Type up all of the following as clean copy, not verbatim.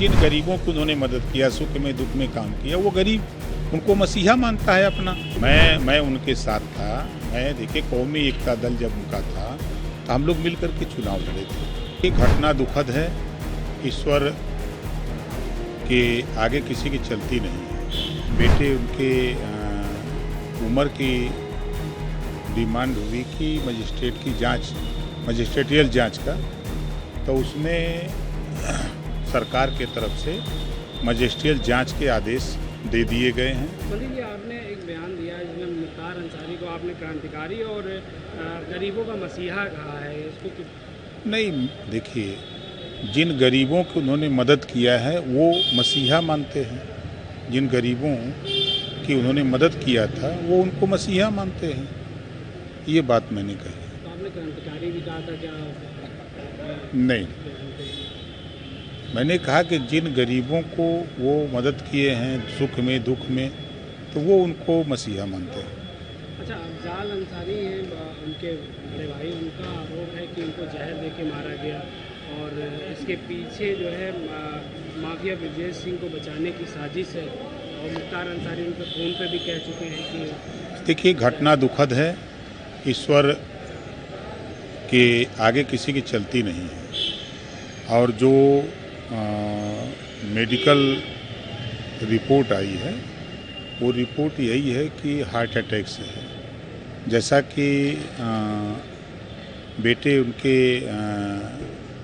जिन गरीबों की उन्होंने मदद किया, सुख में दुख में काम किया, वो गरीब उनको मसीहा मानता है अपना। मैं उनके साथ था। मैं देखिए कौमी एकता दल जब उनका था तो हम लोग मिलकर के चुनाव लड़े थे। ये घटना दुखद है, ईश्वर के आगे किसी की चलती नहीं है। बेटे उनके उम्र की डिमांड हुई कि मजिस्ट्रेट की जांच, मजिस्ट्रेटियल जांच का, तो उसमें सरकार के तरफ से मजिस्ट्रियल जांच के आदेश दे दिए गए हैं। मोदी जी, आपने एक बयान दिया है जिसमें मुख्तार अंसारी को आपने क्रांतिकारी और गरीबों का मसीहा कहा है, इसको नहीं, देखिए जिन गरीबों को उन्होंने मदद किया है वो मसीहा मानते हैं। जिन गरीबों की उन्होंने मदद किया था वो उनको मसीहा मानते हैं। ये बात मैंने कही। तो आपने क्रांतिकारी भी कहा था क्या? नहीं, मैंने कहा कि जिन गरीबों को वो मदद किए हैं सुख में दुख में, तो वो उनको मसीहा मानते हैं। अच्छा, अफजाल अंसारी हैं, उनके बड़े भाई, उनका आरोप है कि उनको जहर दे के मारा गया और इसके पीछे जो है माफिया ब्रजेश सिंह को बचाने की साजिश है और मुख्तार अंसारी उनके फ़ोन पे भी कह चुके हैं कि देखिए घटना दुखद है, ईश्वर के आगे किसी की चलती नहीं है। और जो मेडिकल रिपोर्ट आई है वो रिपोर्ट यही है कि हार्ट अटैक से है। जैसा कि बेटे उनके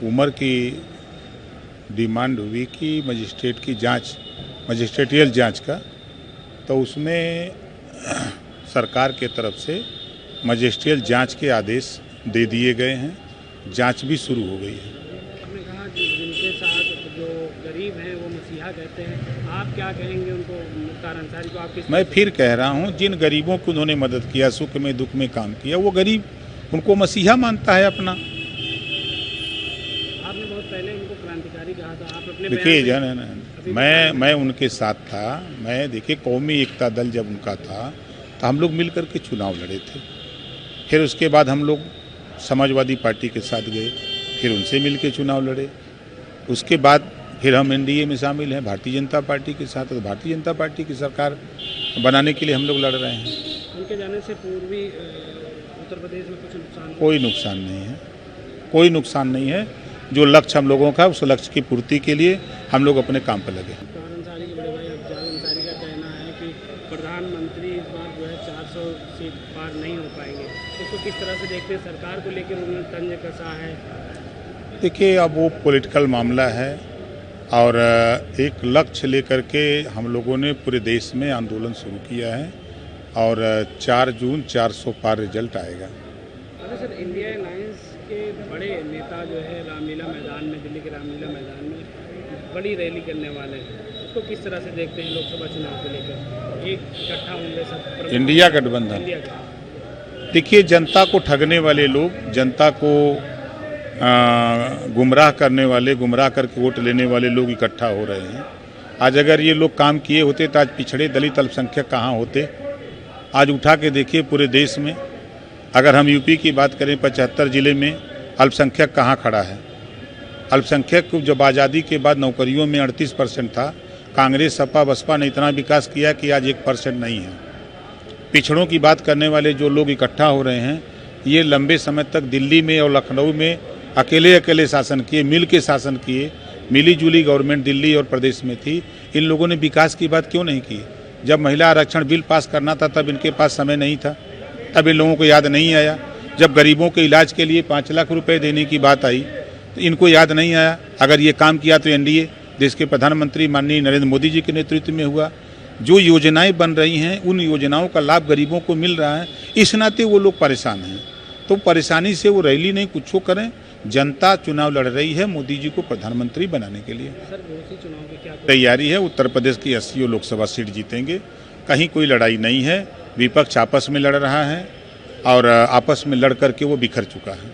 उम्र की डिमांड हुई कि मजिस्ट्रेट की जांच, मजिस्ट्रेटियल जांच का, तो उसमें सरकार के तरफ से मजिस्ट्रियल जांच के आदेश दे दिए गए हैं। जांच भी शुरू हो गई है। आपने कहा कि जिनके साथ जो गरीब हैं वो मसीहा कहते हैं, आप क्या कहेंगे उनको, मुख्तार अंसारी को? आप किस? मैं फिर कह रहा हूं, जिन गरीबों को उन्होंने मदद किया, सुख में दुख में काम किया, वो गरीब उनको मसीहा मानता है अपना। आपने बहुत पहले उनको क्रांतिकारी कहा था, आप अपने देखिए मैं उनके साथ था। मैं देखिए कौमी एकता दल जब उनका था तो हम लोग मिल करके चुनाव लड़े थे। फिर उसके बाद हम लोग समाजवादी पार्टी के साथ गए, फिर उनसे मिल के चुनाव लड़े। उसके बाद फिर हम एनडीए में शामिल हैं भारतीय जनता पार्टी के साथ, तो भारतीय जनता पार्टी की सरकार बनाने के लिए हम लोग लड़ रहे हैं। उनके जाने से पूर्वी उत्तर प्रदेश में कुछ नुकसान? कोई नुकसान नहीं है, कोई नुकसान नहीं है। जो लक्ष्य हम लोगों का, उस लक्ष्य की पूर्ति के लिए हम लोग अपने काम पर लगे। मुख्तार अंसारी के बड़े भाई अफजाल अंसारी का कहना है कि प्रधानमंत्री इस बार जो है 400 सीट पार नहीं हो पाएंगे। इसको किस तरह से देखते हैं? सरकार को लेकर उन्होंने तंज कसा है। देखिए अब वो पॉलिटिकल मामला है और एक लक्ष्य लेकर के हम लोगों ने पूरे देश में आंदोलन शुरू किया है और 4 जून 400 पार रिजल्ट आएगा। अरे सर, इंडिया अलायंस के बड़े नेता जो है रामलीला मैदान में, दिल्ली के रामलीला मैदान में बड़ी रैली करने वाले हैं, उसको किस तरह से देखते हैं? लोकसभा चुनाव को लेकर एक इकट्ठा होंगे सब इंडिया गठबंधन। देखिए जनता को ठगने वाले लोग, जनता को गुमराह करने वाले, गुमराह करके वोट लेने वाले लोग इकट्ठा हो रहे हैं। आज अगर ये लोग काम किए होते तो आज पिछड़े दलित अल्पसंख्यक कहाँ होते? आज उठा के देखिए पूरे देश में, अगर हम यूपी की बात करें 75 जिले में अल्पसंख्यक कहाँ खड़ा है? अल्पसंख्यक जब आज़ादी के बाद नौकरियों में 38% था, कांग्रेस सपा बसपा ने इतना विकास किया कि आज 1% नहीं है। पिछड़ों की बात करने वाले जो लोग इकट्ठा हो रहे हैं, ये लंबे समय तक दिल्ली में और लखनऊ में अकेले शासन किए, मिल के शासन किए, मिली जुली गवर्नमेंट दिल्ली और प्रदेश में थी। इन लोगों ने विकास की बात क्यों नहीं की? जब महिला आरक्षण बिल पास करना था तब इनके पास समय नहीं था, तब इन लोगों को याद नहीं आया। जब गरीबों के इलाज के लिए 5 लाख रुपए देने की बात आई तो इनको याद नहीं आया। अगर ये काम किया तो एनडीए, देश के प्रधानमंत्री माननीय नरेंद्र मोदी जी के नेतृत्व में हुआ। जो योजनाएं बन रही हैं उन योजनाओं का लाभ गरीबों को मिल रहा है, इस नाते वो लोग परेशान हैं। तो परेशानी से वो रैली नहीं, कुछ करें। जनता चुनाव लड़ रही है मोदी जी को प्रधानमंत्री बनाने के लिए। सर, चुनाव की क्या तैयारी है? उत्तर प्रदेश की 80 लोकसभा सीट जीतेंगे। कहीं कोई लड़ाई नहीं है, विपक्ष आपस में लड़ रहा है और आपस में लड़ करके वो बिखर चुका है।